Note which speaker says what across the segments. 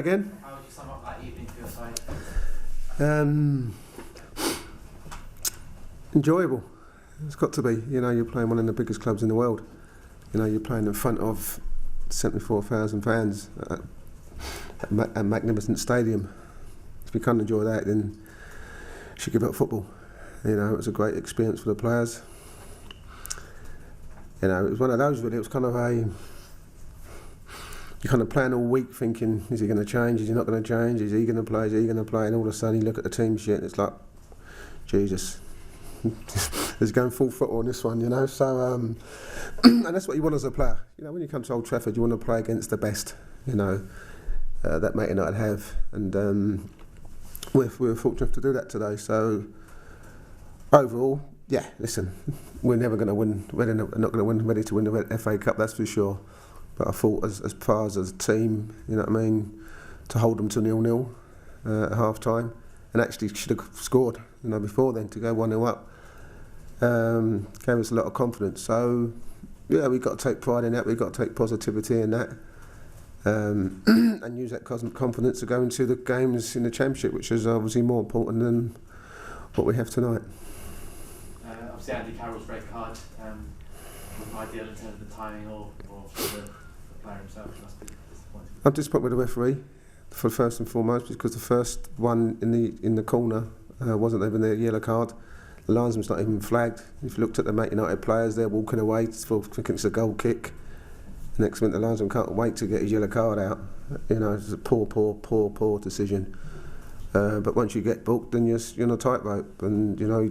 Speaker 1: again?
Speaker 2: How would you sum up that evening for your side?
Speaker 1: Enjoyable. It's got to be. You know, you're playing one of the biggest clubs in the world. You know, you're playing in front of 74,000 fans at a magnificent stadium. If you can't enjoy that, then you should give up football. You know, it was a great experience for the players. You know, it was one of those really. It was kind of you're kind of playing all week thinking, is he going to change? Is he not going to change? Is he going to play? Is he going to play? And all of a sudden you look at the team sheet and it's like, Jesus. He's going full throttle on this one, you know. So, and that's what you want as a player. You know, when you come to Old Trafford, you want to play against the best, you know, that Man Utd have. And we were fortunate to do that today. So, overall, yeah, listen, we're never going to win. We're not going to win. Ready to win the FA Cup, that's for sure. But I thought, as far as a team, you know what I mean, to hold them to 0-0 at half time, and actually should have scored, you know, before then to go 1-0 up, gave us a lot of confidence. So, yeah, we've got to take pride in that. We've got to take positivity in that, and use that confidence to go into the games in the Championship, which is obviously more important than what we have tonight.
Speaker 2: Obviously, Andy Carroll's red card wasn't ideal in terms of the timing or for the player himself. Must be disappointing.
Speaker 1: I'm disappointed with the referee, for first and foremost, because the first one in the corner wasn't even a yellow card. The linesman's not even flagged. If you looked at the Man United players, they're walking away thinking it's a goal kick. Next minute, the linesman can't wait to get his yellow card out. You know, it's a poor decision. But once you get booked, then you're on a tightrope. And you know,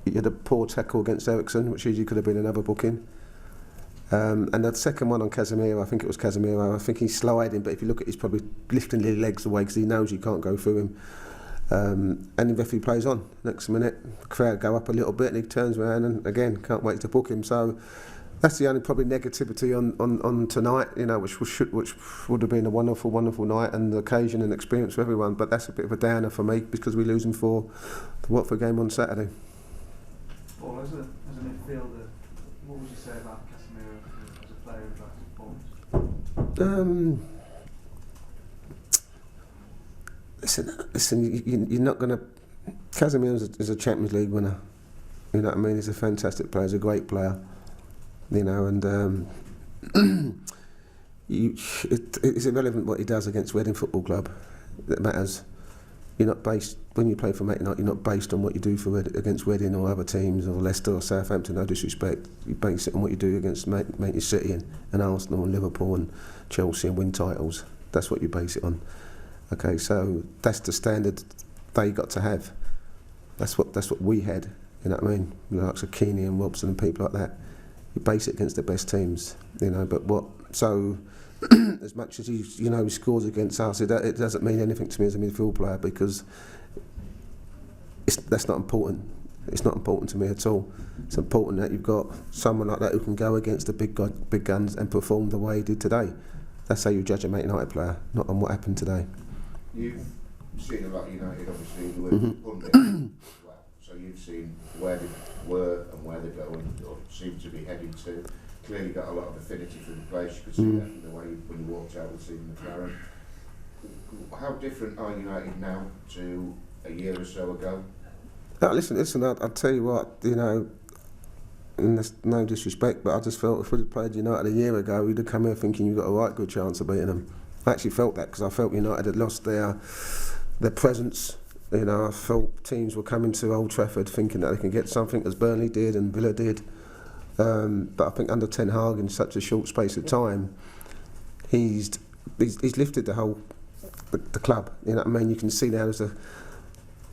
Speaker 1: you had a poor tackle against Eriksson, which easily could have been another booking. And the second one on Casemiro, I think it was Casemiro, I think he's sliding, but if you look at it, he's probably lifting his legs away because he knows you can't go through him. And the referee plays on. Next minute, the crowd go up a little bit and he turns around and again, can't wait to book him. So that's the only probably negativity on tonight, you know, which would have been a wonderful night and the occasion and experience for everyone. But that's a bit of a downer for me because we're losing for the Watford game on Saturday.
Speaker 3: Well, as a midfielder, what would you say about Casemiro as a player of that performance?
Speaker 1: Listen, you're not going to... Casemiro is a Champions League winner. You know what I mean? He's a fantastic player. He's a great player. You know, and it's irrelevant what he does against Reading Football Club. That matters. You're not based, when you play for Man Utd, you're not based on what you do for against Reading or other teams or Leicester or Southampton, no disrespect. You base it on what you do against Man City and Arsenal and Liverpool and Chelsea and win titles. That's what you base it on. Okay, so that's the standard they got to have. That's what we had, you know what I mean? The likes of Keeney and Robson and people like that. You base it against the best teams, you know, but so as much as he scores against us, it doesn't mean anything to me as a midfield player because that's not important. It's not important to me at all. It's important that you've got someone like that who can go against the big guns and perform the way he did today. That's how you judge a Man United player, not on what happened today.
Speaker 4: You've seen a lot of United, obviously, the way pundit as well. So you've seen where they were and where they're going, or seem to be heading to. Clearly got a lot of affinity for the place. You could see that in the way when you walked out with Stephen McLaren. How different are United now to a year or so ago?
Speaker 1: Listen, I'll tell you what, you know, and there's no disrespect, but I just felt if we'd have played United a year ago, we'd have come here thinking you've got a right good chance of beating them. I actually felt that because I felt United had lost their presence. You know, I felt teams were coming to Old Trafford thinking that they can get something, as Burnley did and Villa did. But I think under Ten Hag in such a short space of time, he's lifted the whole the club. You know what I mean? You can see now there's a,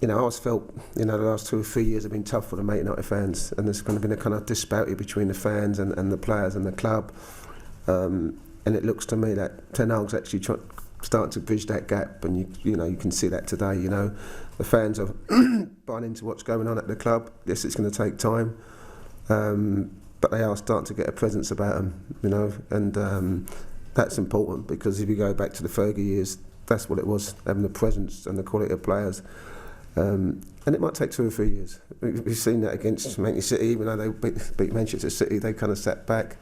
Speaker 1: you know, I always felt, you know, the last 2 or 3 years have been tough for the Man Utd fans, and there's kind of been a kind of disparity between the fans and the players and the club. And it looks to me that Ten Hag's actually starting to bridge that gap, and you know you can see that today. You know, the fans are buying into what's going on at the club. Yes, it's going to take time, but they are starting to get a presence about them. You know, and that's important because if you go back to the Fergie years, that's what it was, having the presence and the quality of players. And it might take 2 or 3 years. We've seen that against Man Utd, even though they beat Manchester City, they kind of sat back.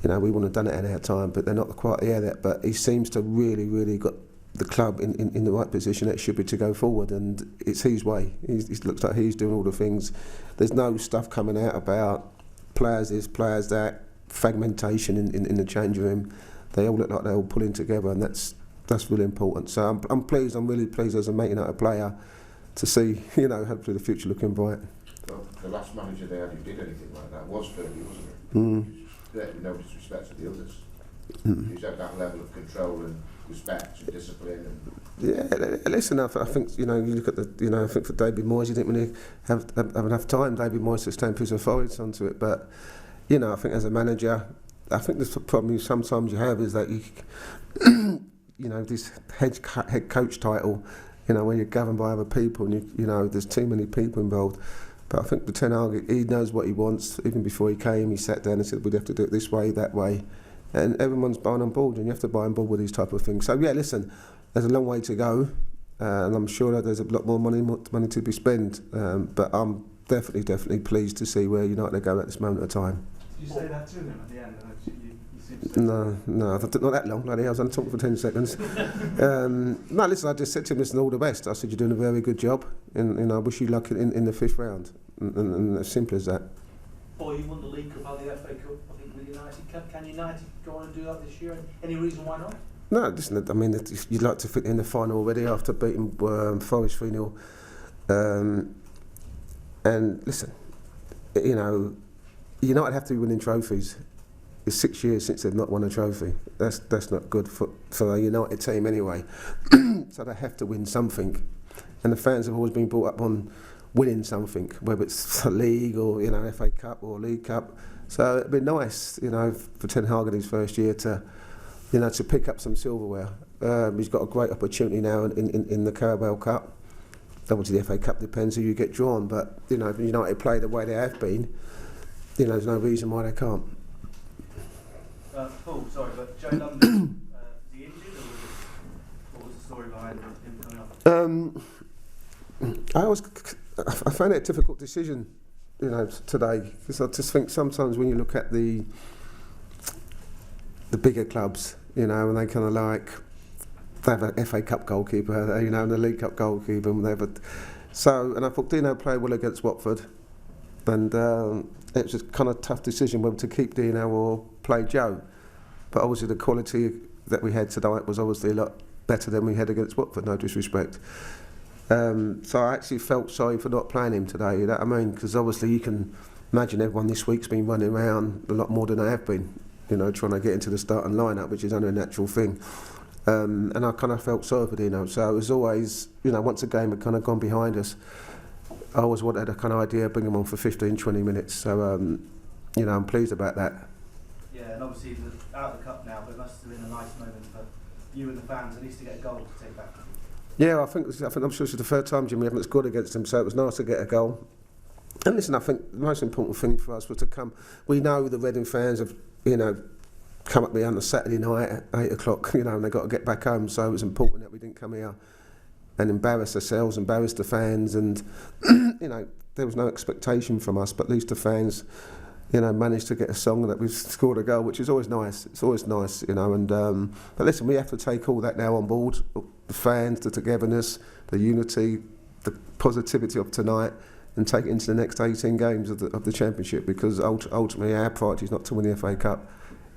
Speaker 1: You know, we wouldn't have done it in our time, but they're not quite there yet. But he seems to really got the club in the right position that it should be to go forward, and it's his way. It looks like he's doing all the things. There's no stuff coming out about players this, players that, fragmentation in the change room. They all look like they're all pulling together, and that's really important. So I'm pleased. I'm really pleased as a Man Utd player to see, hopefully the future looking bright.
Speaker 4: Well, the last manager they had who did anything like that was Fergie, wasn't it? No disrespect to the others. He's had that level of control and respect and discipline.
Speaker 1: Listen, I think you look at the I think for David Moyes, you didn't really have enough time. David Moyes to stamp his authority onto it, but I think as a manager, I think the problem sometimes you have is that this head coach title, when you're governed by other people and there's too many people involved. But I think the Ten Hag, he knows what he wants. Even before he came, he sat down and said we'd have to do it this way, that way. And everyone's buying on board, and you have to buy on board with these type of things. So yeah, listen, there's a long way to go, and I'm sure that there's a lot more money to be spent. But I'm definitely pleased to see where United go at this moment of time.
Speaker 3: Did you say that to him at the end? You seem to say
Speaker 1: No, not that long, bloody. I was only talking for 10 seconds. No, listen, I just said to him, listen, all the best. I said, you're doing a very good job, and I wish you luck in the 5th round. And as simple as that.
Speaker 5: Or you won the League Cup out of the FA Cup, I think, with United. Can United go on and do that this year? Any reason why not?
Speaker 1: No, listen, I mean, you'd like to fit in the final already after beating Forest 3-0. And listen, United have to be winning trophies. It's 6 years since they've not won a trophy. That's not good for a United team anyway. So they have to win something. And the fans have always been brought up on winning something, whether it's a league or FA Cup or League Cup. So it'd be nice, for Ten Hag in his first year to pick up some silverware. He's got a great opportunity now in the Carabao Cup. Obviously the FA Cup depends who you get drawn, but if United play the way they have been, there's no reason why they can't.
Speaker 3: Paul, sorry, but Joe London, is he injured, or what was the story behind him coming off?
Speaker 1: I found it a difficult decision, today, because I just think sometimes when you look at the bigger clubs, and they kind of they have an FA Cup goalkeeper, and a League Cup goalkeeper, and I thought Dino played well against Watford, and it was a kind of tough decision whether to keep Dino or play Joe. But obviously the quality that we had tonight was obviously a lot better than we had against Watford, no disrespect. So I actually felt sorry for not playing him today, you know what I mean? Because obviously you can imagine everyone this week's been running around a lot more than they have been, trying to get into the starting lineup, which is only a natural thing. And I kind of felt sorry for Dino. So it was always, once a game had kind of gone behind us, I always wanted a kind of idea of bringing him on for 15, 20 minutes. So, I'm pleased about that.
Speaker 3: Yeah, and obviously out of the cup now, but it must have been a nice moment for you and the fans at least to get a goal to take back.
Speaker 1: Yeah, I'm sure it's the third time, Jim, we haven't scored against them, so it was nice to get a goal. And listen, I think the most important thing for us was to come. We know the Reading fans have, come up here on a Saturday night at 8 o'clock, and they've got to get back home, so it was important that we didn't come here and embarrass ourselves, embarrass the fans, and, there was no expectation from us, but at least the fans, managed to get a song that we've scored a goal, which is always nice. It's always nice, and but listen, we have to take all that now on board, the fans, the togetherness, the unity, the positivity of tonight, and take it into the next 18 games of the Championship, because ultimately our priority is not to win the FA Cup,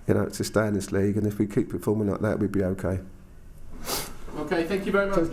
Speaker 1: it's to stay in this league, and if we keep performing like that, we'd be okay.
Speaker 2: Okay, thank you very much.